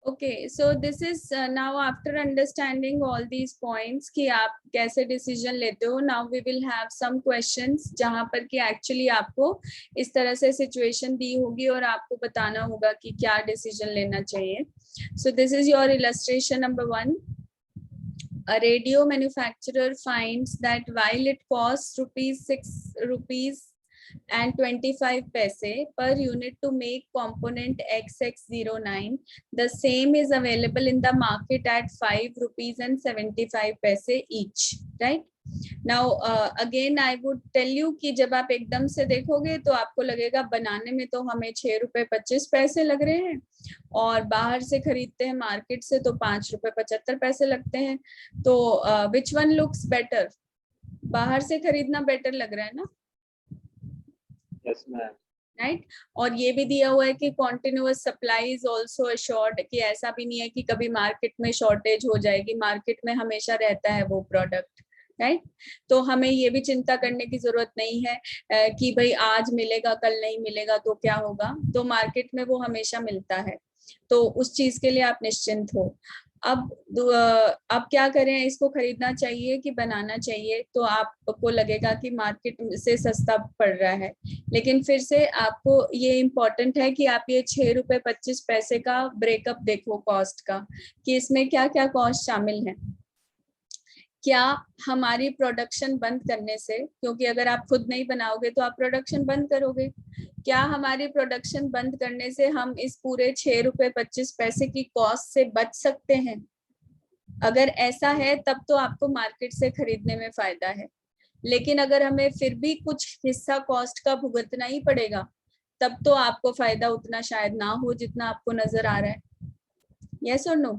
Okay, so this is now after understanding all these points कि आप कैसे decision लेते हो. Now we will have some questions जहाँ पर कि actually आपको इस तरह से situation दी होगी और आपको बताना होगा कि क्या decision लेना चाहिए. So this is your illustration number 1. A radio manufacturer finds that while it costs ₹6 and 25 paise per unit to make component XX09, the same is available in the market at ₹5 and 75 paise each, right? Now again I would tell you कि जब आप एकदम से देखोगे तो आपको लगेगा बनाने में तो हमें ₹6.25 लग रहे हैं और बाहर से खरीदते हैं मार्केट से तो ₹5.75 लगते हैं. तो which one looks better? बाहर से खरीदना बेटर लग रहा है ना? Yes, ma'am. राइट. और ये भी दिया हुआ है कि continuous supply is also assured, कि ऐसा भी नहीं है कि कभी मार्केट में शॉर्टेज हो जाएगी, मार्केट में हमेशा रहता है वो प्रोडक्ट, राइट. तो हमें ये भी चिंता करने की जरूरत नहीं है कि भाई आज मिलेगा कल नहीं मिलेगा तो क्या होगा, तो मार्केट में वो हमेशा मिलता है, तो उस चीज के लिए आप निश्चिंत हो. अब क्या करें, इसको खरीदना चाहिए कि बनाना चाहिए, तो आपको लगेगा कि मार्केट से सस्ता पड़ रहा है, लेकिन फिर से आपको ये इम्पोर्टेंट है कि आप ये ₹6.25 का ब्रेकअप देखो कॉस्ट का, कि इसमें क्या क्या कॉस्ट शामिल है. क्या हमारी प्रोडक्शन बंद करने से, क्योंकि अगर आप खुद नहीं बनाओगे तो आप प्रोडक्शन बंद करोगे, क्या हमारी प्रोडक्शन बंद करने से हम इस पूरे ₹6.25 की कॉस्ट से बच सकते हैं? अगर ऐसा है तब तो आपको मार्केट से खरीदने में फायदा है, लेकिन अगर हमें फिर भी कुछ हिस्सा कॉस्ट का भुगतना ही पड़ेगा तब तो आपको फायदा उतना शायद ना हो जितना आपको नजर आ रहा है. यस और नो?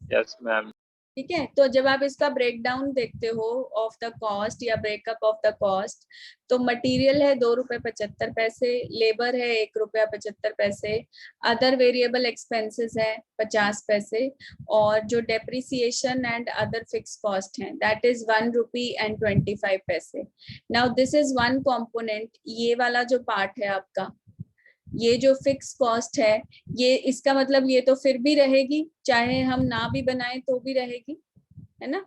Yes, ma'am. ठीक है. तो जब आप इसका ब्रेक डाउन देखते हो ऑफ द कॉस्ट या ब्रेकअप ऑफ द कॉस्ट, तो मटेरियल है ₹2.75, लेबर है ₹1.75, अदर वेरिएबल एक्सपेंसेस है 50 पैसे, और जो depreciation and other fix cost है that is ₹1.25. Now this is one component. ये वाला जो पार्ट है आपका, ये जो फिक्स कॉस्ट है, ये इसका मतलब ये तो फिर भी रहेगी, चाहे हम ना भी बनाएं तो भी रहेगी, है ना?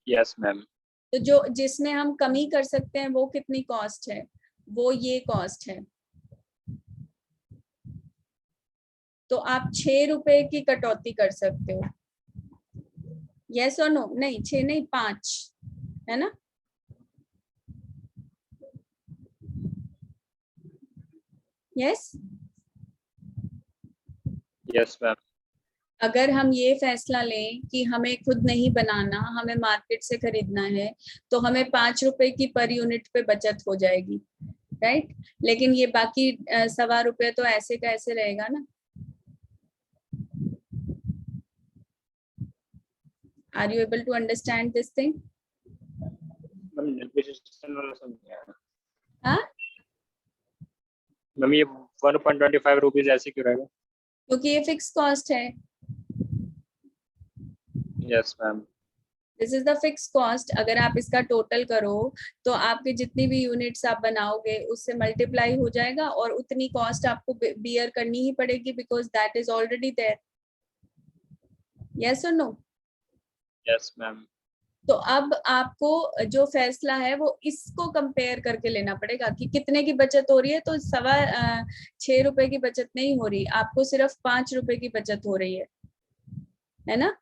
Yes, ma'am. तो जो जिसमें हम कमी कर सकते हैं वो कितनी कॉस्ट है, वो ये कॉस्ट है. तो आप ₹6 की कटौती कर सकते हो. यस और नो? नहीं 6 नहीं 5, है ना? यस. Yes, ma'am. अगर हम ये फैसला लें कि हमें खुद नहीं बनाना, हमें मार्केट से खरीदना है, तो हमें ₹5 की पर यूनिट पे बचत हो जाएगी, राइट. लेकिन ये बाकी ₹1.25 तो ऐसे का ऐसे रहेगा ना. Are you able to understand this thing? Ma'am, depreciation वाला समझिए. हाँ, Ma'am, ये ₹1.25 ऐसे क्यों रहेगा? क्योंकि ये फिक्स कॉस्ट है. Yes, ma'am. This is the fix cost. अगर आप इसका टोटल करो तो आपकी जितनी भी यूनिट्स आप बनाओगे उससे मल्टीप्लाई हो जाएगा और उतनी कॉस्ट आपको बियर करनी ही पड़ेगी, because that is already there. Yes और नो? Yes, ma'am. तो अब आपको जो फैसला है वो इसको कंपेयर करके लेना पड़ेगा कि कितने की बचत हो रही है. तो ₹6 की बचत नहीं हो रही, आपको सिर्फ ₹5 की बचत हो रही है ना?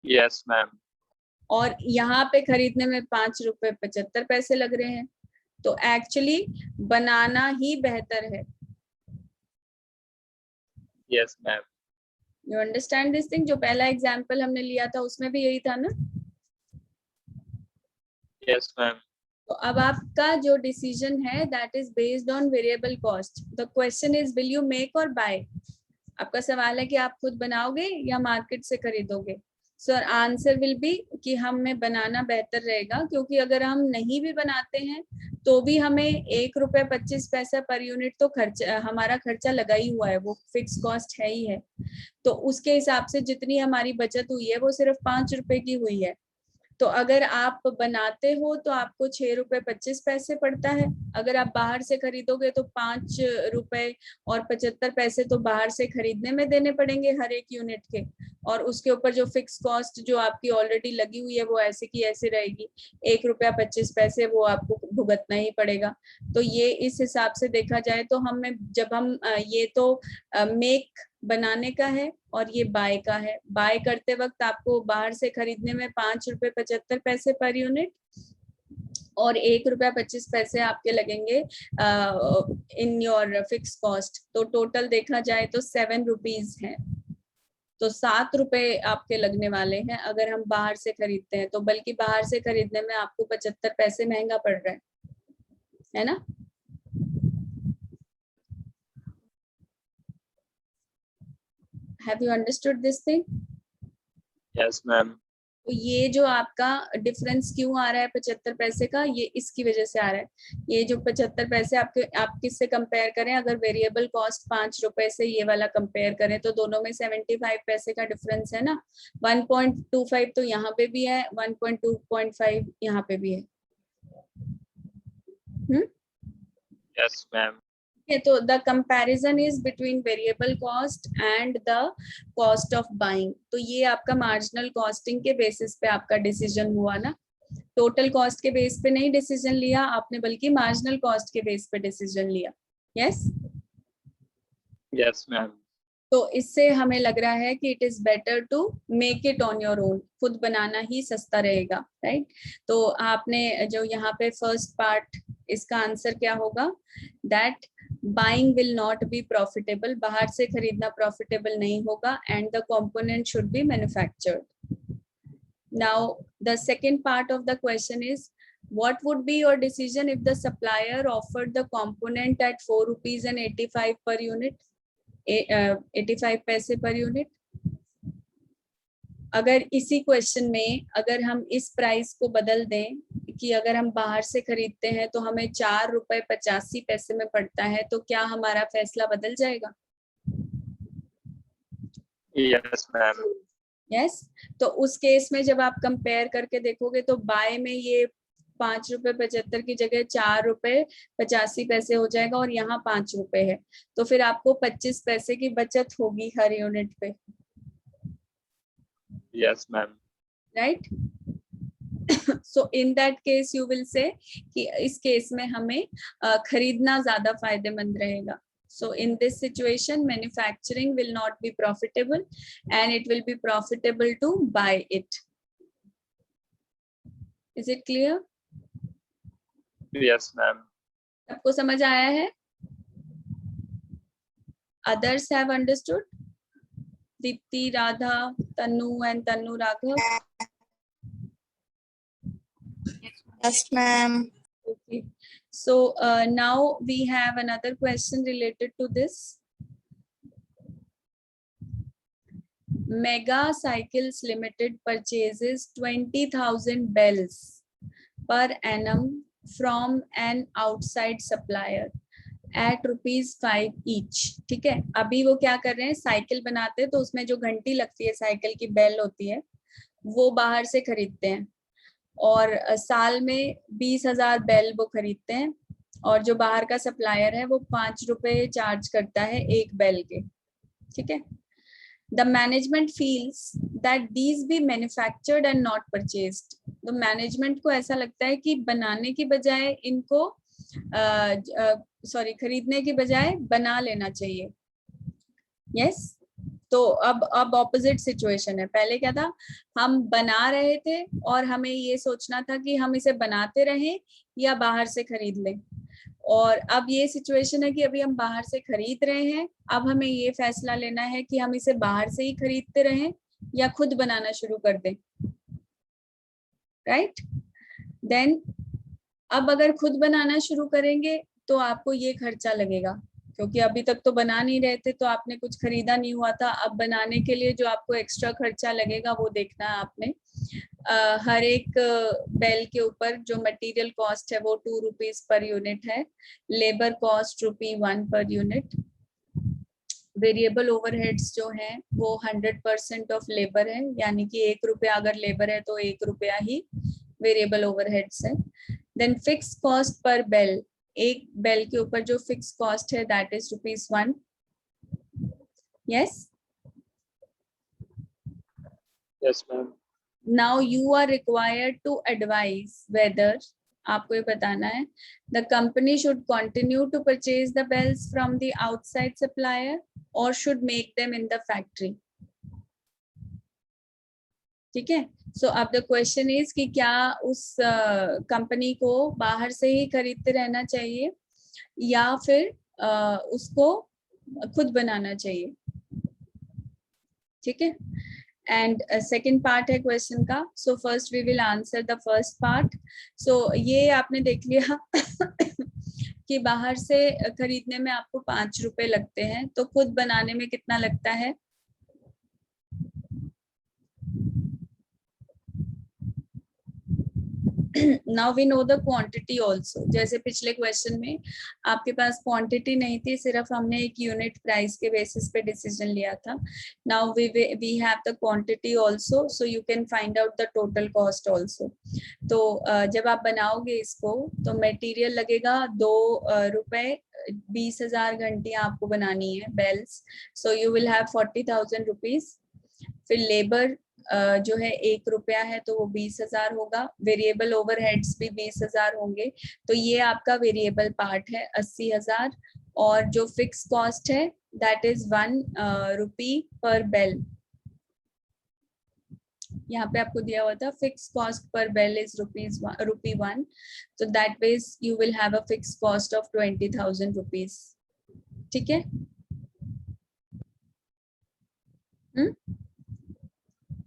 Yes, ma'am. और यहाँ पे खरीदने में ₹5.75 लग रहे हैं, तो एक्चुअली बनाना ही बेहतर है. Yes, ma'am. You understand this thing? जो पहला एग्जाम्पल हमने लिया था उसमें भी यही था ना. Yes, ma'am. तो अब आपका जो डिसीजन है that is based on variable cost. The question is will you make और बाय. आपका सवाल है कि आप खुद बनाओगे या मार्केट से खरीदोगे. सो आंसर विल बी कि हमें बनाना बेहतर रहेगा, क्योंकि अगर हम नहीं भी बनाते हैं तो भी हमें ₹1.25 पर यूनिट तो खर्चा, हमारा खर्चा लगा ही हुआ है, वो फिक्स कॉस्ट है ही है. तो उसके हिसाब से जितनी हमारी बचत हुई है वो सिर्फ ₹5 की हुई है. तो अगर आप बनाते हो तो आपको 6 रुपए 25 पैसे पड़ता है। अगर आप बाहर से खरीदोगे तो 5 रुपए और 75 पैसे तो बाहर से खरीदने में देने पड़ेंगे हर एक यूनिट के, और उसके ऊपर जो फिक्स कॉस्ट जो आपकी ऑलरेडी लगी हुई है वो ऐसे की ऐसे रहेगी। 1 रुपया 25 पैसे वो आपको भुगतना ही पड़ेगा। तो ये इस हिसाब से देखा जाए तो हमें जब हम ये तो मेक बनाने का है और ये बाय का है। बाय करते वक्त आपको बाहर से खरीदने में 5 रुपए 75 पैसे पर यूनिट और 1 रुपया 25 पैसे आपके लगेंगे इन योर फिक्स कॉस्ट। तो टोटल देखा जाए तो 7 रुपीज है। तो 7 रुपए आपके लगने वाले हैं अगर हम बाहर से खरीदते हैं तो, बल्कि बाहर से खरीदने में आपको 75 पैसे महंगा पड़ रहा है ना। Have you understood this thing? Yes, ma'am. तो ये जो आपका डिफरेंस क्यों आ रहा है 75 पैसे का, ये इसकी वजह से आ रहा है। ये जो 75 पैसे आप किससे कंपेयर करें, अगर वेरिएबल कॉस्ट 5 रुपए से ये वाला कंपेयर करें तो दोनों में 75 पैसे का डिफरेंस है ना। 1.25 तो यहाँ पे भी है, 1.2.5 यहाँ पे भी है। Yes, ma'am. तो the comparison is between variable cost and the cost of buying. तो ये आपका मार्जिनल कॉस्टिंग के बेसिस पे आपका डिसीजन हुआ ना, टोटल कॉस्ट के बेस पे नहीं डिसीजन लिया आपने, बल्कि मार्जिनल कॉस्ट के बेस पे डिसीजन लिया। Yes Yes, ma'am. तो इससे हमें लग रहा है कि it is better to make it on your own, खुद बनाना ही सस्ता रहेगा, राइट। तो आपने जो यहाँ पे फर्स्ट पार्ट, इसका आंसर क्या होगा, that buying will not be profitable, बाहर से खरीदना प्रॉफिटेबल नहीं होगा, and the component should be manufactured. Now the second part of the question is, what would be your decision if the supplier offered the component at 4 rupees and 85 per unit, 85 पैसे per unit. अगर इसी question में अगर हम इस price को बदल दें कि अगर हम बाहर से खरीदते हैं तो हमें 4 रुपए 85 पैसे में पड़ता है, तो क्या हमारा फैसला बदल जाएगा? Yes, ma'am. यस तो उस केस में जब आप कंपेयर करके देखोगे तो बाय में ये 5 रुपए 75 की जगह 4 रुपए 85 पैसे हो जाएगा और यहाँ 5 रुपए है, तो फिर आपको 25 पैसे की बचत होगी हर यूनिट पे। Yes, ma'am. Right so in that case you will say कि इस केस में हमें खरीदना ज्यादा फायदेमंद रहेगा। So in this situation, manufacturing will not be profitable and it will be profitable to buy it. Is it clear? Yes, ma'am. सबको समझ आया है? Others have understood? Deepti, Radha, Tanu and Tanu Raghav? Yes, ma'am. Okay. So now we have another question related to this. Mega Cycles Limited purchases 20,000 bells per annum from an outside supplier at ₹5 each. ठीक है, अभी वो क्या कर रहे हैं, cycle बनाते हैं तो उसमें जो घंटी लगती है साइकिल की, बेल होती है, वो बाहर से खरीदते हैं और साल में 20,000 बेल वो खरीदते हैं, और जो बाहर का सप्लायर है वो 5 रुपए चार्ज करता है एक बेल के। ठीक है, the management feels that these be manufactured and not purchased. तो मैनेजमेंट को ऐसा लगता है कि बनाने की बजाय इनको खरीदने की बजाय बना लेना चाहिए। यस तो अब ऑपोजिट सिचुएशन है। पहले क्या था, हम बना रहे थे और हमें ये सोचना था कि हम इसे बनाते रहें या बाहर से खरीद लें, और अब ये सिचुएशन है कि अभी हम बाहर से खरीद रहे हैं, अब हमें ये फैसला लेना है कि हम इसे बाहर से ही खरीदते रहें या खुद बनाना शुरू कर दें। राइट देन अब अगर खुद बनाना शुरू करेंगे तो आपको ये खर्चा लगेगा, क्योंकि अभी तक तो बना नहीं रहे थे तो आपने कुछ खरीदा नहीं हुआ था। अब बनाने के लिए जो आपको एक्स्ट्रा खर्चा लगेगा वो देखना है आपने। हर एक बेल के ऊपर जो मटेरियल कॉस्ट है वो 2 रुपीज पर यूनिट है, labour cost ₹1 per unit, variable overheads जो है वो 100% ऑफ लेबर है, यानी कि 1 रुपया अगर लेबर है तो 1 रुपया ही वेरिएबल ओवरहेड्स है। देन फिक्स कॉस्ट पर बेल, एक बेल के ऊपर जो फिक्स कॉस्ट है that is ₹1। Yes, Yes, ma'am. Now you are required to advise whether, आपको ये बताना है, the company should continue to purchase the bells from the outside supplier और should make them in the factory. ठीक है, सो अब the question is कि क्या उस कंपनी को बाहर से ही खरीदते रहना चाहिए या फिर उसको खुद बनाना चाहिए। ठीक है, एंड सेकंड पार्ट है क्वेश्चन का। So first we will answer the first part. So ये आपने देख लिया कि बाहर से खरीदने में आपको 5 रुपए लगते हैं, तो खुद बनाने में कितना लगता है? Now we know the quantity also. जैसे पिछले क्वेश्चन में आपके पास क्वांटिटी नहीं थी, सिर्फ हमने एक यूनिट प्राइस के बेसिस पे डिसीजन लिया था। Now we have the quantity also, so you can find out the total cost also. तो जब आप बनाओगे इसको तो मटेरियल लगेगा 2 रुपए, 20,000 घंटियां आपको बनानी है bells, so you will have 40,000 rupees. फिर लेबर जो है 1 रुपया है तो वो 20,000 होगा। वेरिएबल ओवरहेड्स भी 20,000 होंगे, तो ये आपका वेरिएबल पार्ट है 80,000। और जो फिक्स कॉस्ट है that is 1 rupee per bell. यहाँ पे आपको दिया हुआ था फिक्स कॉस्ट पर बेल इज ₹1, तो that means you will have a fix cost of 20,000 rupees. ठीक है,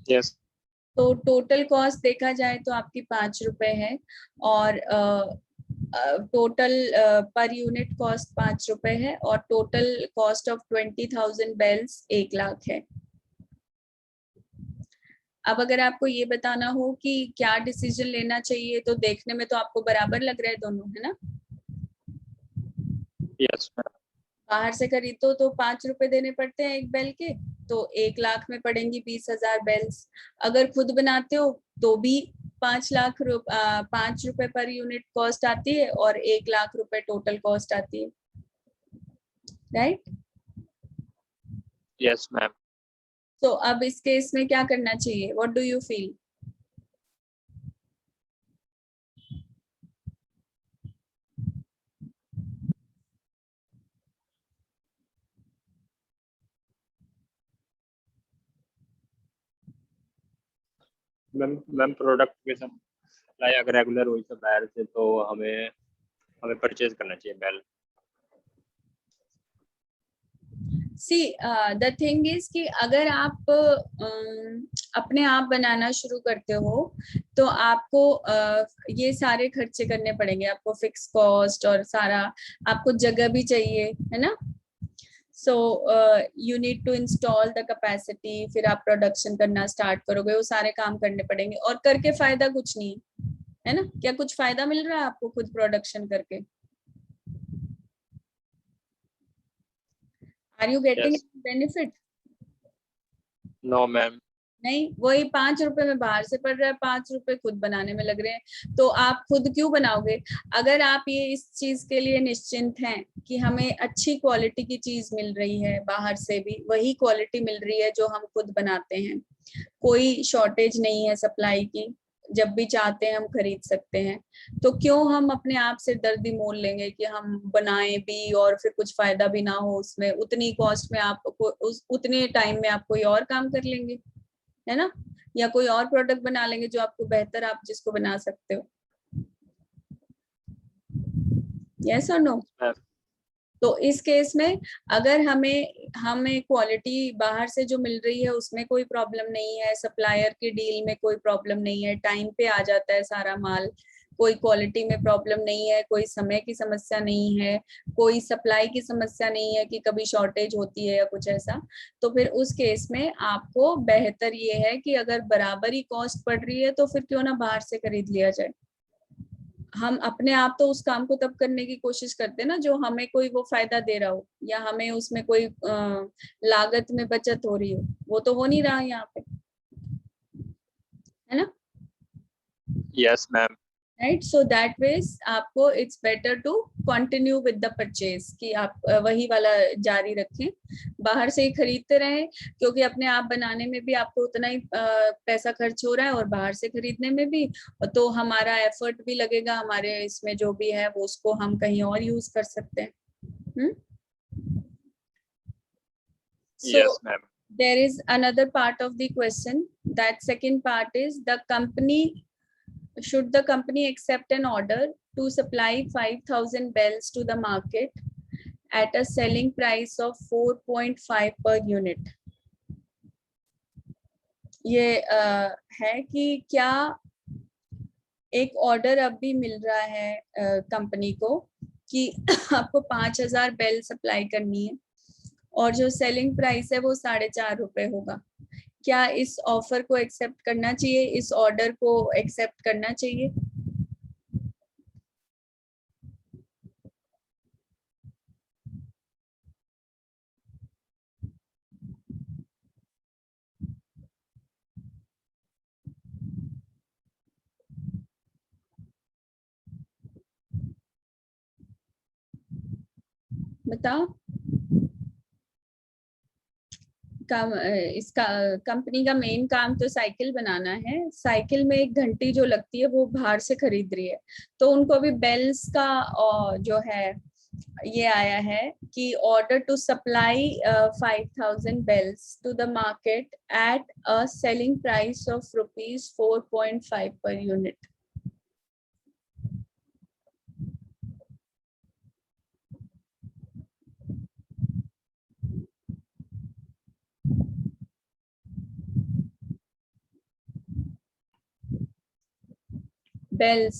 Yes. तो टोटल कॉस्ट देखा जाए तो आपकी 5 रुपए है और टोटल पर यूनिट कॉस्ट 5 रुपए है और total cost of 20,000 bells 1 lakh है। अब अगर आपको ये बताना हो कि क्या डिसीजन लेना चाहिए, तो देखने में तो आपको बराबर लग रहा है दोनों, है ना? Yes, ma'am. बाहर से खरीदो तो 5 रुपए देने पड़ते हैं एक बेल के, तो 1 लाख में पड़ेंगी 20,000 बेल्स। अगर खुद बनाते हो तो भी 5 रुपए पर यूनिट कॉस्ट आती है और 1 लाख रुपए टोटल कॉस्ट आती है, राइट? Yes, ma'am. तो अब इस केस में क्या करना चाहिए? What do you feel? Ma'am product के सप्लाई अगर रेगुलर हुई तो बाहर से, तो हमें परचेज करना चाहिए bell. See the thing is कि अगर आप अपने आप बनाना शुरू करते हो तो आपको ये सारे खर्चे करने पड़ेंगे, आपको फिक्स कॉस्ट और सारा, आपको जगह भी चाहिए, है ना? So you need to install the capacity, फिर आप प्रोडक्शन करना स्टार्ट करोगे, वो सारे काम करने पड़ेंगे और करके फायदा कुछ नहीं है ना? क्या कुछ फायदा मिल रहा है आपको खुद प्रोडक्शन करके? Are you getting benefit? No ma'am. नहीं, वही 5 रुपए में बाहर से पड़ रहा है, 5 रुपए खुद बनाने में लग रहे हैं, तो आप खुद क्यों बनाओगे? अगर आप ये इस चीज के लिए निश्चिंत हैं कि हमें अच्छी क्वालिटी की चीज मिल रही है, बाहर से भी वही क्वालिटी मिल रही है जो हम खुद बनाते हैं, कोई शॉर्टेज नहीं है सप्लाई की, जब भी चाहते हैं हम खरीद सकते हैं, तो क्यों हम अपने आप से दर्दी मोल लेंगे कि हम बनाएं भी और फिर कुछ फायदा भी ना हो उसमें? उतनी कॉस्ट में आप उतने टाइम में आप कोई और काम कर लेंगे, है ना? या कोई और प्रोडक्ट बना लेंगे जो आपको बेहतर, आप जिसको बना सकते हो। यस और नो? तो इस केस में अगर हमें क्वालिटी बाहर से जो मिल रही है उसमें कोई प्रॉब्लम नहीं है, सप्लायर की डील में कोई प्रॉब्लम नहीं है, टाइम पे आ जाता है सारा माल, कोई क्वालिटी में प्रॉब्लम नहीं है, कोई समय की समस्या नहीं है, कोई सप्लाई की समस्या नहीं है कि कभी शॉर्टेज होती है या कुछ ऐसा, तो फिर उस केस में आपको बेहतर ये है कि अगर बराबर ही कॉस्ट पड़ रही है तो फिर क्यों ना बाहर से खरीद लिया जाए। हम अपने आप तो उस काम को तब करने की कोशिश करते हैं ना जो हमें कोई वो फायदा दे रहा हो या हमें उसमें कोई लागत में बचत हो रही हो, वो तो हो नहीं रहा यहाँ पे, है ना? Yes ma'am. Right, so that ways आपको it's better to continue with the purchase, कि आप वही वाला जारी रखें, बाहर से ही खरीदते रहें, क्योंकि अपने आप बनाने में भी आपको उतना ही पैसा खर्च हो रहा है और बाहर से खरीदने में भी, तो हमारा एफर्ट भी लगेगा, हमारे इसमें जो भी है वो उसको हम कहीं और यूज कर सकते हैं। Yes So ma'am. there is another part of the question. That second part is should the company accept an order to supply 5,000 bells to the market at a selling price of 4.5 per unit? ये है कि क्या एक order अब भी मिल रहा है company को कि आपको 5,000 बेल सप्लाई करनी है और जो सेलिंग प्राइस है वो 4.5 रुपए होगा, क्या इस ऑफर को एक्सेप्ट करना चाहिए, इस ऑर्डर को एक्सेप्ट करना चाहिए? बताओ। इसका कंपनी का मेन काम तो साइकिल बनाना है, साइकिल में एक घंटी जो लगती है वो बाहर से खरीद रही है, तो उनको अभी बेल्स का जो है ये आया है कि order to supply 5,000 bells to the market at a selling price of ₹4.5 per unit. Bells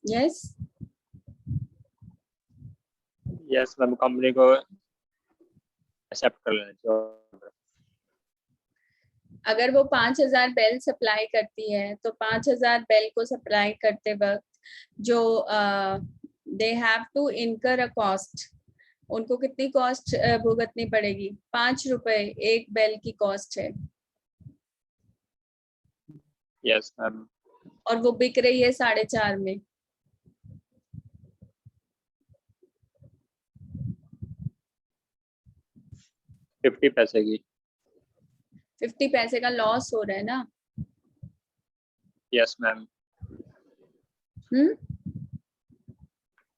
yes yes ma'am, company को एक्सेप्ट कर लेना चाहिए। अगर वो 5,000 बेल सप्लाई करती है तो 5,000 बेल को सप्लाई करते वक्त जो दे हैव टू इनकर अ कॉस्ट, उनको कितनी कॉस्ट भुगतनी पड़ेगी? 5 रुपए एक बेल की कॉस्ट है। Yes ma'am. और वो बिक रही है 4.5 में। $50 की। 50 पैसे का लॉस हो रहा है ना? Yes ma'am. Hmm.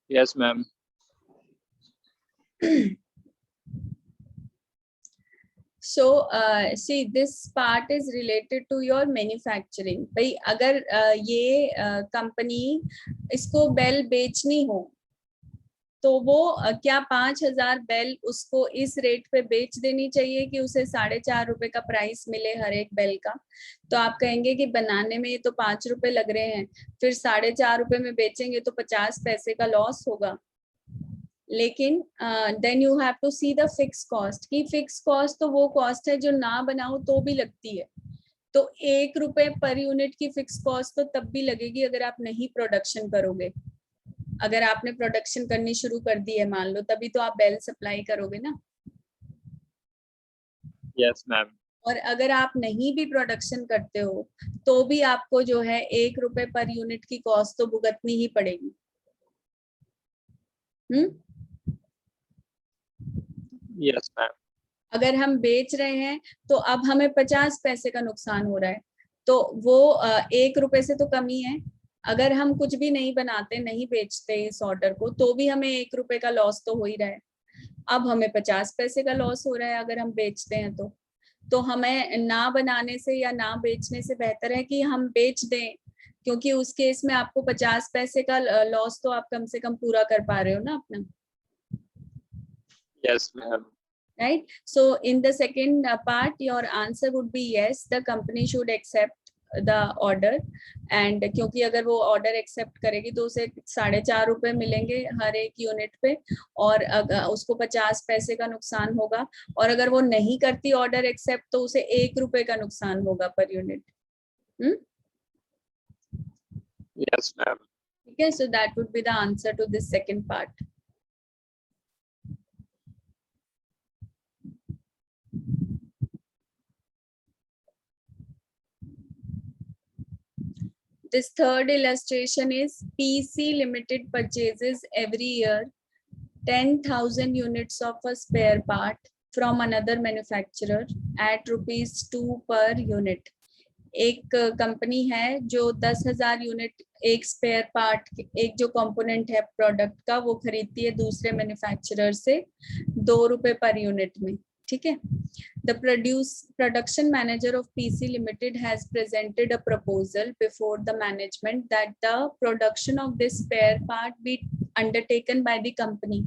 Yes ma'am. So see this part is related to your manufacturing। भाई अगर ये कंपनी इसको बेल बेचनी हो तो वो क्या 5,000 बेल उसको इस रेट पे बेच देनी चाहिए कि उसे 4.5 रुपए का प्राइस मिले हर एक बेल का? तो आप कहेंगे कि बनाने में ये तो 5 रुपए लग रहे हैं, फिर 4.5 रुपए में बेचेंगे तो 50 पैसे का लॉस होगा। लेकिन then you have to see the fix cost, की फिक्स कॉस्ट तो वो कॉस्ट है जो ना बनाओ तो भी लगती है, तो 1 रुपए पर यूनिट की फिक्स कॉस्ट तो तब भी लगेगी अगर आप नहीं प्रोडक्शन करोगे। अगर आपने प्रोडक्शन करनी शुरू कर दी है मान लो, तभी तो आप बेल सप्लाई करोगे ना। Yes ma'am. और अगर आप नहीं भी प्रोडक्शन करते हो तो भी आपको जो है 1 रुपए पर यूनिट की कॉस्ट तो भुगतनी ही पड़ेगी। Yes ma'am. अगर हम बेच रहे हैं तो अब हमें 50 पैसे का नुकसान हो रहा है, तो वो 1 रुपए से तो कम ही है। अगर हम कुछ भी नहीं बनाते, नहीं बेचते इस ऑर्डर को, तो भी हमें 1 रुपए का लॉस तो हो ही रहा है। अब हमें 50 पैसे का लॉस हो रहा है अगर हम बेचते हैं तो हमें ना बनाने से या ना बेचने से बेहतर है कि हम बेच दें, क्योंकि उस केस में आपको 50 पैसे का लॉस तो आप कम से कम पूरा कर पा रहे हो ना अपना. Yes, ma'am. Right? So in the second part, your answer would be yes, the company should accept the order. And क्योंकि अगर वो ऑर्डर एक्सेप्ट करेगी तो उसे 4.5 रुपए मिलेंगे हर एक यूनिट पे, और अगर उसको 50 पैसे का नुकसान होगा, और अगर वो नहीं करती ऑर्डर एक्सेप्ट तो उसे 1 रुपए का नुकसान होगा पर यूनिट. Yes, ma'am. ठीक है, so that would be the answer to this second part. This third illustration is PC Limited purchases every year 10,000 units of a spare part from another manufacturer at ₹2 per unit. एक company है जो 10,000 unit एक spare part, एक जो component है product का, वो खरीदती है दूसरे मैन्युफैक्चरर से ₹2 पर यूनिट में. ठीक है. The production manager of PC Limited has presented a proposal before the management that the production of this spare part be undertaken by the company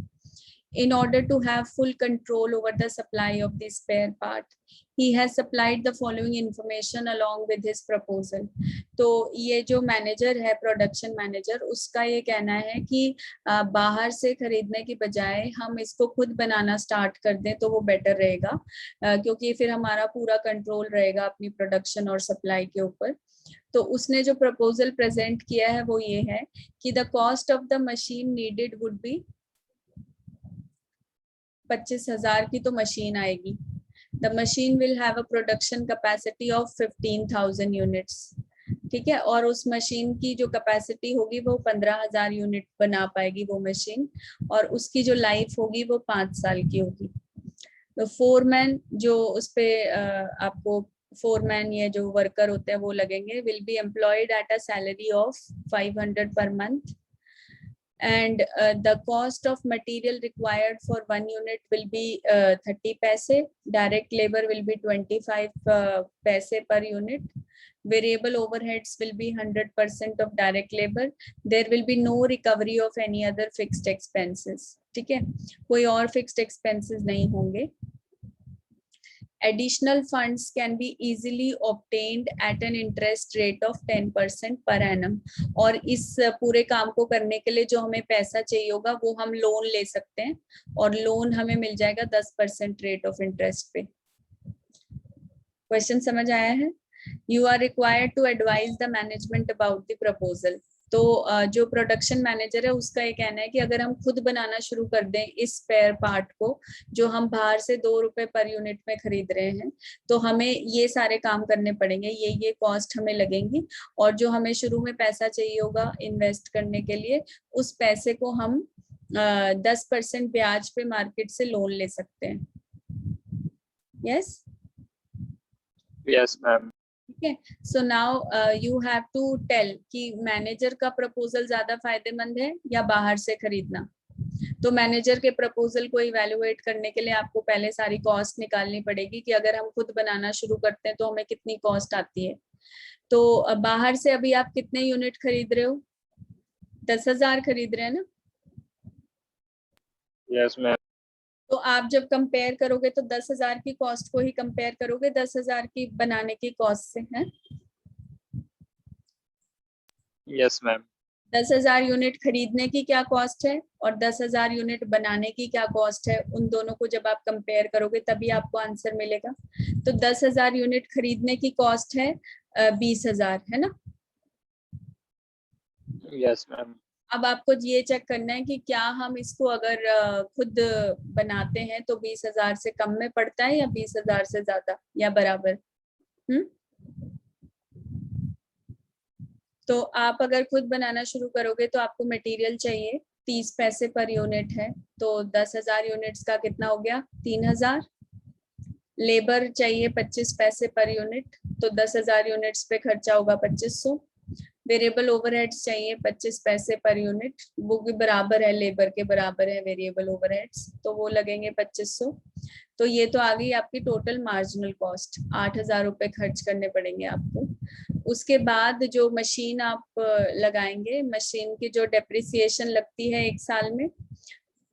in order to have full control over the supply of the spare part. He has supplied the following information along with his proposal. तो ये जो manager है, production manager, उसका ये कहना है कि बाहर से खरीदने की बजाय हम इसको खुद बनाना स्टार्ट कर दें तो वो बेटर रहेगा, क्योंकि फिर हमारा पूरा कंट्रोल रहेगा अपनी प्रोडक्शन और सप्लाई के ऊपर. तो उसने जो प्रपोजल प्रेजेंट किया है वो ये है कि the cost of the machine needed would be 25,000 की तो मशीन आएगी. The machine will have a production capacity of 15,000 units. ठीक है. और उस मशीन की जो कैपेसिटी होगी वो 15,000 यूनिट बना पाएगी वो मशीन, और उसकी जो लाइफ होगी वो 5 साल की होगी. तो फोरमैन जो उस पे आपको फोरमैन ये जो वर्कर होते हैं वो लगेंगे, will be employed at a salary of 500 per month. And the cost of material required for 1 unit will be 30 paise. Direct labor will be 25 paise per unit. Variable overheads will be 100% of direct labor. There will be no recovery of any other fixed expenses. ठीक है. कोई और fixed expenses नहीं होंगे. Additional funds can be easily obtained at an interest rate of 10% per annum. और इस पूरे काम को करने के लिए जो हमें पैसा चाहिए होगा वो हम लोन ले सकते हैं, और लोन हमें मिल जाएगा 10% रेट ऑफ इंटरेस्ट पे. क्वेश्चन समझ आया है? You are required to advise the management about the proposal. तो जो प्रोडक्शन मैनेजर है उसका ये कहना है कि अगर हम खुद बनाना शुरू कर दें इस स्पेयर पार्ट को जो हम बाहर से ₹2 पर यूनिट में खरीद रहे हैं, तो हमें ये सारे काम करने पड़ेंगे, ये कॉस्ट हमें लगेंगी, और जो हमें शुरू में पैसा चाहिए होगा इन्वेस्ट करने के लिए, उस पैसे को हम 10% ब्याज पे मार्केट से लोन ले सकते हैं. यस. Yes, ma'am. ठीक है. So now you have to tell कि मैनेजर का प्रपोजल ज्यादा फायदेमंद है या बाहर से खरीदना. तो मैनेजर के प्रपोजल को इवैल्यूएट करने के लिए आपको पहले सारी कॉस्ट निकालनी पड़ेगी कि अगर हम खुद बनाना शुरू करते हैं तो हमें कितनी कॉस्ट आती है. तो बाहर से अभी आप कितने यूनिट खरीद रहे हो? 10,000 खरीद रहे हैं ना? Yes, ma'am. तो आप जब कंपेयर करोगे तो 10,000 की कॉस्ट को ही कंपेयर करोगे 10,000 की बनाने की कॉस्ट से, है? Yes, ma'am. 10,000 यूनिट खरीदने की क्या कॉस्ट है और 10,000 यूनिट बनाने की क्या कॉस्ट है, उन दोनों को जब आप कंपेयर करोगे तभी आपको आंसर मिलेगा. तो 10,000 यूनिट खरीदने की कॉस्ट है 20,000, है ना? Yes, ma'am. अब आपको ये चेक करना है कि क्या हम इसको अगर खुद बनाते हैं तो 20,000 से कम में पड़ता है या 20,000 से ज्यादा या बराबर. तो आप अगर खुद बनाना शुरू करोगे तो आपको मटेरियल चाहिए 30 पैसे पर यूनिट है, तो 10,000 यूनिट्स का कितना हो गया? 3,000. लेबर चाहिए 25 पैसे पर यूनिट, तो 10,000 यूनिट्स पे खर्चा होगा 2,500. वेरिएबल ओवरहेड्स चाहिए 25 पैसे पर यूनिट, वो भी बराबर है, लेबर के बराबर है वेरिएबल ओवरहेड्स, तो वो लगेंगे 2,500. तो ये तो आ गई आपकी टोटल मार्जिनल कॉस्ट. 8,000 रुपए खर्च करने पड़ेंगे आपको. उसके बाद जो मशीन आप लगाएंगे, मशीन की जो डेप्रिसिएशन लगती है 1 साल में,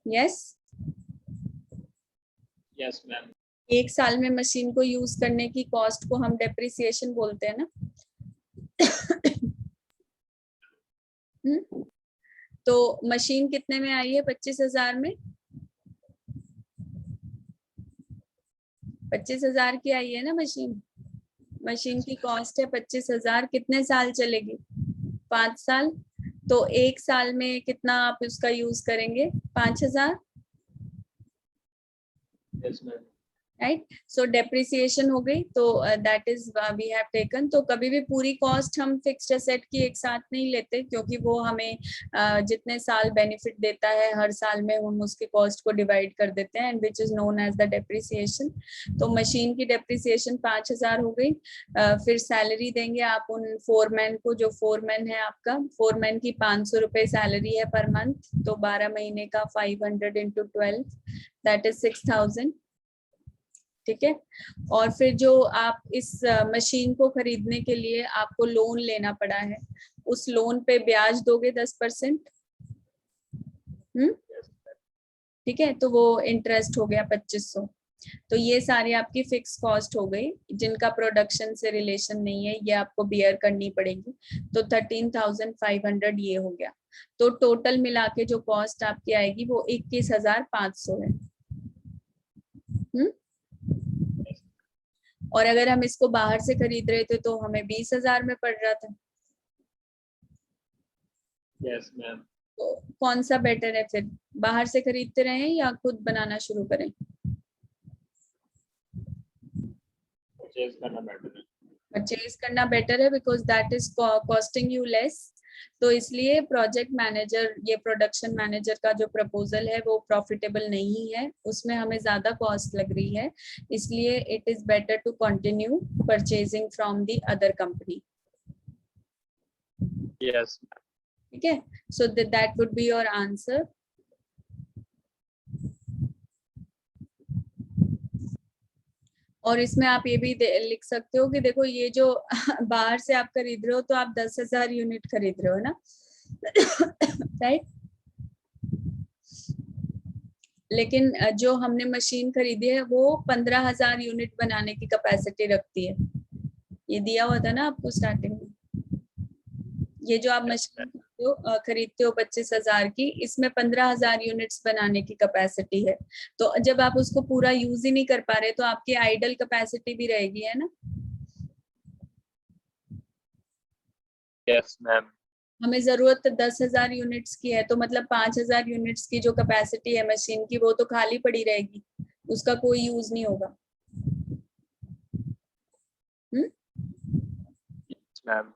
यस यस मैम। 1 साल में मशीन को यूज करने की कॉस्ट को हम डेप्रिसिएशन बोलते हैं ना। तो मशीन कितने में आई है? 25,000 में। 25,000 की आई है ना मशीन। मशीन की कॉस्ट है 25,000। कितने साल चलेगी? 5 साल। तो 1 साल में कितना आप उसका यूज करेंगे? 5,000, yes ma'am. Right. So depreciation हो गई, तो that is we have taken. तो कभी भी पूरी कॉस्ट हम फिक्स्ड एसेट की एक साथ नहीं लेते, क्योंकि वो हमें जितने साल बेनिफिट देता है हर साल में हम उसकी कॉस्ट को डिवाइड कर देते हैं, and which is known as the depreciation. तो मशीन की डेप्रिसिएशन 5,000 हो गई। फिर सैलरी देंगे आप उन फोरमैन को, जो फोरमैन है आपका, फोरमैन की 500 रुपए सैलरी है पर मंथ, तो 12 महीने का 500 इंटू 12, दैट इज 6,000। ठीक है। और फिर जो आप इस मशीन को खरीदने के लिए आपको लोन लेना पड़ा है, उस लोन पे ब्याज दोगे 10%। ठीक है, तो वो इंटरेस्ट हो गया 2,500। तो ये सारी आपकी फिक्स कॉस्ट हो गई, जिनका प्रोडक्शन से रिलेशन नहीं है, ये आपको बियर करनी पड़ेगी। तो 13,500 ये हो गया। तो टोटल मिला के जो कॉस्ट आपकी आएगी वो 21,500 है। और अगर हम इसको बाहर से खरीद रहे थे तो हमें 20,000 में पड़ रहा था। Yes ma'am. तो कौन सा बेटर है फिर, बाहर से खरीदते रहें या खुद बनाना शुरू करें? परचेज करना बेटर है। परचेज करना बेटर है, because that is costing you less. तो इसलिए प्रोजेक्ट मैनेजर, ये प्रोडक्शन मैनेजर का जो प्रपोजल है वो प्रॉफिटेबल नहीं है, उसमें हमें ज्यादा कॉस्ट लग रही है, इसलिए it is better to continue purchasing from the other company. Yes. ठीक है, so that would be your answer. और इसमें आप ये भी लिख सकते हो कि देखो ये जो बाहर से आप खरीद रहे हो तो आप 10,000 यूनिट खरीद रहे हो ना, राइट। लेकिन जो हमने मशीन खरीदी है वो 15,000 यूनिट बनाने की कैपेसिटी रखती है। ये दिया हुआ था ना आपको स्टार्टिंग में। ये जो आप मशीन खरीदते हो 25,000 की, इसमें 15,000 यूनिट्स बनाने की कैपेसिटी है। तो जब आप उसको पूरा यूज ही नहीं कर पा रहे तो आपकी आइडल कैपेसिटी भी रहेगी, है ना। Yes ma'am. हमें जरूरत 10,000 यूनिट्स की है, तो मतलब 5,000 यूनिट्स की जो कैपेसिटी है मशीन की वो तो खाली पड़ी रहेगी, उसका कोई यूज नहीं होगा। मैम।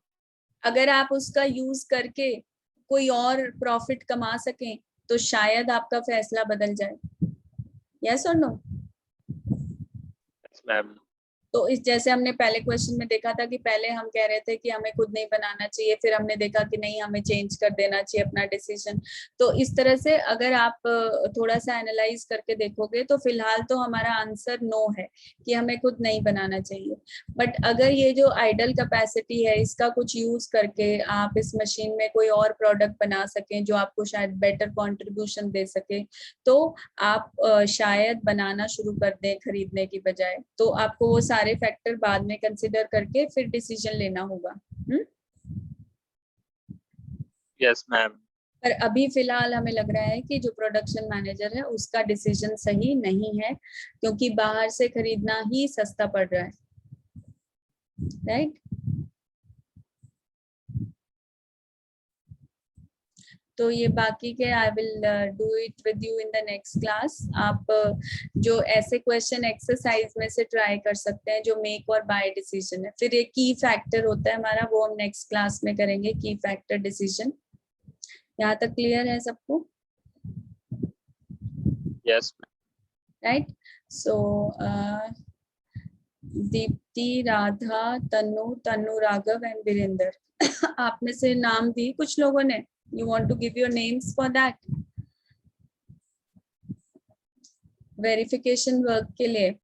अगर आप उसका यूज करके कोई और प्रॉफिट कमा सकें तो शायद आपका फैसला बदल जाए। यस और नो? Yes ma'am. तो इस जैसे हमने पहले क्वेश्चन में देखा था कि पहले हम कह रहे थे कि हमें खुद नहीं बनाना चाहिए, फिर हमने देखा कि नहीं हमें चेंज कर देना चाहिए अपना डिसीजन। तो इस तरह से अगर आप थोड़ा सा एनालाइज करके देखोगे तो फिलहाल तो हमारा आंसर नो है कि हमें खुद नहीं बनाना चाहिए। बट अगर ये जो आइडल कैपेसिटी है इसका कुछ यूज करके आप इस मशीन में कोई और प्रोडक्ट बना सकें जो आपको शायद बेटर कॉन्ट्रीब्यूशन दे सके, तो आप शायद बनाना शुरू कर दें खरीदने की बजाय। तो आपको वो सारे फैक्टर बाद में कंसिडर करके फिर डिसीजन लेना होगा। Yes ma'am. पर अभी फिलहाल हमें लग रहा है कि जो प्रोडक्शन मैनेजर है उसका डिसीजन सही नहीं है, क्योंकि बाहर से खरीदना ही सस्ता पड़ रहा है, राइट। तो ये बाकी के I will do it with you in the next class. आप जो ऐसे क्वेश्चन एक्सरसाइज में से ट्राई कर सकते हैं जो मेक और बाय डिसीजन है। फिर एक की फैक्टर होता है हमारा, वो हम नेक्स्ट क्लास में करेंगे, की फैक्टर डिसीजन। यहाँ तक क्लियर है सबको? Yes. Right. So Deepti, Radha, Tanu, Tanu Raghav and Virendra, आप में से नाम दी कुछ लोगों ने। You want to give your names for that verification work के लिए?